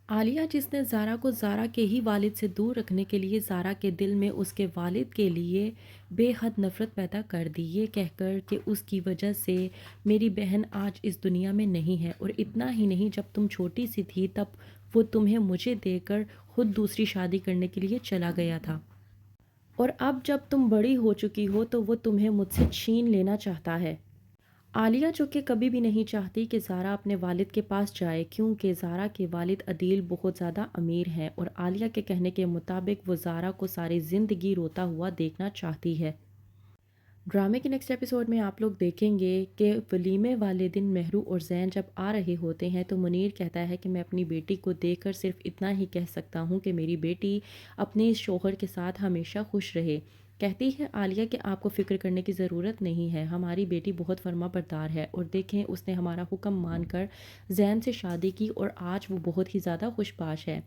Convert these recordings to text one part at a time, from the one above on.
عالیہ جس نے زارا کو زارا کے ہی والد سے دور رکھنے کے لیے زارا کے دل میں اس کے والد کے لیے بے حد نفرت پیدا کر دی، یہ کہہ کر کہ اس کی وجہ سے میری بہن آج اس دنیا میں نہیں ہے، اور اتنا ہی نہیں، جب تم چھوٹی سی تھی تب وہ تمہیں مجھے دے کر خود دوسری شادی کرنے کے لیے چلا گیا تھا، اور اب جب تم بڑی ہو چکی ہو تو وہ تمہیں مجھ سے چھین لینا چاہتا ہے۔ عالیہ جو کہ کبھی بھی نہیں چاہتی کہ زارا اپنے والد کے پاس جائے، کیونکہ زارا کے والد عدیل بہت زیادہ امیر ہیں اور عالیہ کے کہنے کے مطابق وہ زارا کو ساری زندگی روتا ہوا دیکھنا چاہتی ہے۔ ڈرامے کے نیکسٹ ایپیسوڈ میں آپ لوگ دیکھیں گے کہ ولیمے والے دن مہرو اور زین جب آ رہے ہوتے ہیں تو منیر کہتا ہے کہ میں اپنی بیٹی کو دیکھ کر صرف اتنا ہی کہہ سکتا ہوں کہ میری بیٹی اپنے اس شوہر کے ساتھ ہمیشہ خوش رہے۔ کہتی ہے عالیہ کہ آپ کو فکر کرنے کی ضرورت نہیں ہے، ہماری بیٹی بہت فرما بردار ہے، اور دیکھیں اس نے ہمارا حکم مان کر زین سے شادی کی اور آج وہ بہت ہی زیادہ خوش باش ہے۔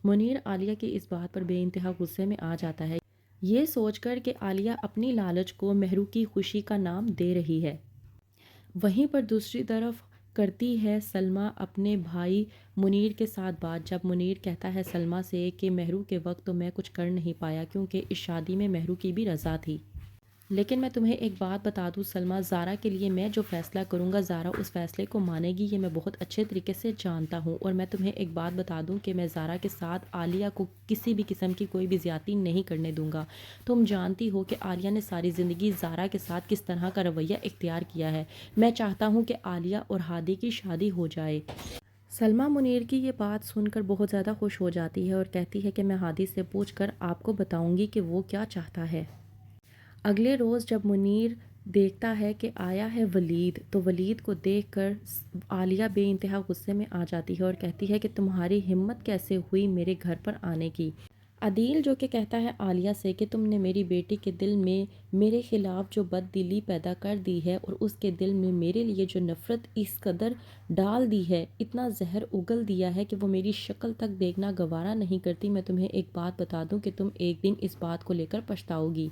منیر عالیہ کی اس بات پر بے انتہا غصے میں آ جاتا ہے، یہ سوچ کر کہ عالیہ اپنی لالچ کو مہرو کی خوشی کا نام دے رہی ہے۔ وہیں پر دوسری طرف کرتی ہے سلمیٰ اپنے بھائی منیر کے ساتھ بات، جب منیر کہتا ہے سلمیٰ سے کہ مہرو کے وقت تو میں کچھ کر نہیں پایا کیونکہ اس شادی میں مہرو کی بھی رضا تھی، لیکن میں تمہیں ایک بات بتا دوں سلمیٰ، زارا کے لیے میں جو فیصلہ کروں گا زارا اس فیصلے کو مانے گی، یہ میں بہت اچھے طریقے سے جانتا ہوں، اور میں تمہیں ایک بات بتا دوں کہ میں زارا کے ساتھ عالیہ کو کسی بھی قسم کی کوئی بھی زیادتی نہیں کرنے دوں گا۔ تم جانتی ہو کہ عالیہ نے ساری زندگی زارا کے ساتھ کس طرح کا رویہ اختیار کیا ہے، میں چاہتا ہوں کہ عالیہ اور ہادی کی شادی ہو جائے۔ سلمیٰ منیر کی یہ بات سن کر بہت زیادہ خوش ہو جاتی ہے اور کہتی ہے کہ میں ہادی سے پوچھ کر آپ کو بتاؤں گی کہ وہ کیا چاہتا ہے۔ اگلے روز جب منیر دیکھتا ہے کہ آیا ہے ولید، تو ولید کو دیکھ کر عالیہ بے انتہا غصے میں آ جاتی ہے اور کہتی ہے کہ تمہاری ہمت کیسے ہوئی میرے گھر پر آنے کی۔ عدیل جو کہ کہتا ہے عالیہ سے کہ تم نے میری بیٹی کے دل میں میرے خلاف جو بد دلی پیدا کر دی ہے اور اس کے دل میں میرے لیے جو نفرت اس قدر ڈال دی ہے، اتنا زہر اگل دیا ہے کہ وہ میری شکل تک دیکھنا گوارا نہیں کرتی۔ میں تمہیں ایک بات بتا دوں کہ تم ایک دن اس بات کو لے کر پچھتاؤ گی۔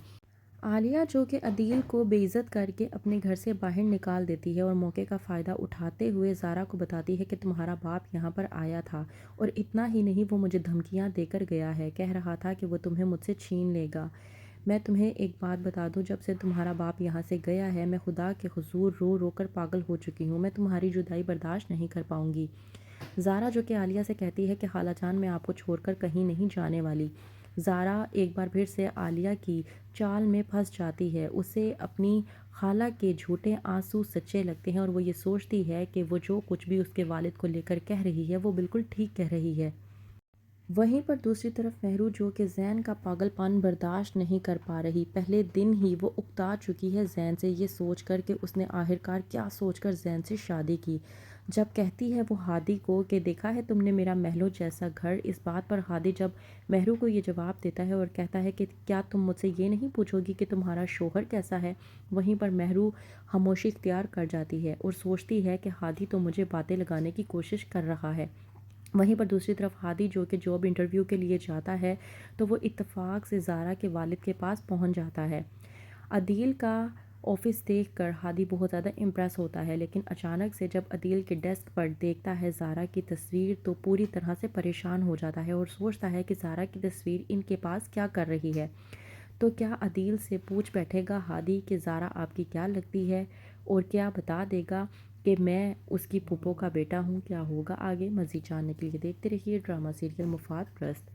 عالیہ جو کہ عدیل کو بے عزت کر کے اپنے گھر سے باہر نکال دیتی ہے اور موقع کا فائدہ اٹھاتے ہوئے زارا کو بتاتی ہے کہ تمہارا باپ یہاں پر آیا تھا، اور اتنا ہی نہیں وہ مجھے دھمکیاں دے کر گیا ہے، کہہ رہا تھا کہ وہ تمہیں مجھ سے چھین لے گا۔ میں تمہیں ایک بات بتا دوں، جب سے تمہارا باپ یہاں سے گیا ہے میں خدا کے حضور رو رو کر پاگل ہو چکی ہوں، میں تمہاری جدائی برداشت نہیں کر پاؤں گی۔ زارا جو کہ عالیہ سے کہتی ہے کہ خالہ جان میں آپ کو چھوڑ کر کہیں نہیں جانے والی۔ زارا ایک بار پھر سے عالیہ کی چال میں پھنس جاتی ہے، اسے اپنی خالہ کے جھوٹے آنسو سچے لگتے ہیں اور وہ یہ سوچتی ہے کہ وہ جو کچھ بھی اس کے والد کو لے کر کہہ رہی ہے وہ بالکل ٹھیک کہہ رہی ہے۔ وہیں پر دوسری طرف مہرو جو کہ زین کا پاگل پن برداشت نہیں کر پا رہی، پہلے دن ہی وہ اکتا چکی ہے زین سے، یہ سوچ کر کہ اس نے آخرکار کیا سوچ کر زین سے شادی کی۔ جب کہتی ہے وہ ہادی کو کہ دیکھا ہے تم نے میرا محلوں جیسا گھر، اس بات پر ہادی جب مہرو کو یہ جواب دیتا ہے اور کہتا ہے کہ کیا تم مجھ سے یہ نہیں پوچھو گی کہ تمہارا شوہر کیسا ہے، وہیں پر مہرو خاموشی اختیار کر جاتی ہے اور سوچتی ہے کہ ہادی تو مجھے باتیں لگانے کی کوشش کر رہا ہے۔ وہیں پر دوسری طرف ہادی جو کہ جاب انٹرویو کے لیے جاتا ہے تو وہ اتفاق سے زارا کے والد کے پاس پہنچ جاتا ہے۔ عدیل کا آفس دیکھ کر ہادی بہت زیادہ امپریس ہوتا ہے، لیکن اچانک سے جب عدیل کے ڈیسک پر دیکھتا ہے زارا کی تصویر تو پوری طرح سے پریشان ہو جاتا ہے اور سوچتا ہے کہ زارا کی تصویر ان کے پاس کیا کر رہی ہے۔ تو کیا عدیل سے پوچھ بیٹھے گا ہادی کہ زارا آپ کی کیا لگتی ہے، اور کیا بتا دے گا کہ میں اس کی پھوپھو کا بیٹا ہوں؟ کیا ہوگا آگے؟ مزید جاننے کے لیے دیکھتے رہیے ڈرامہ سیریل مفاد پرست۔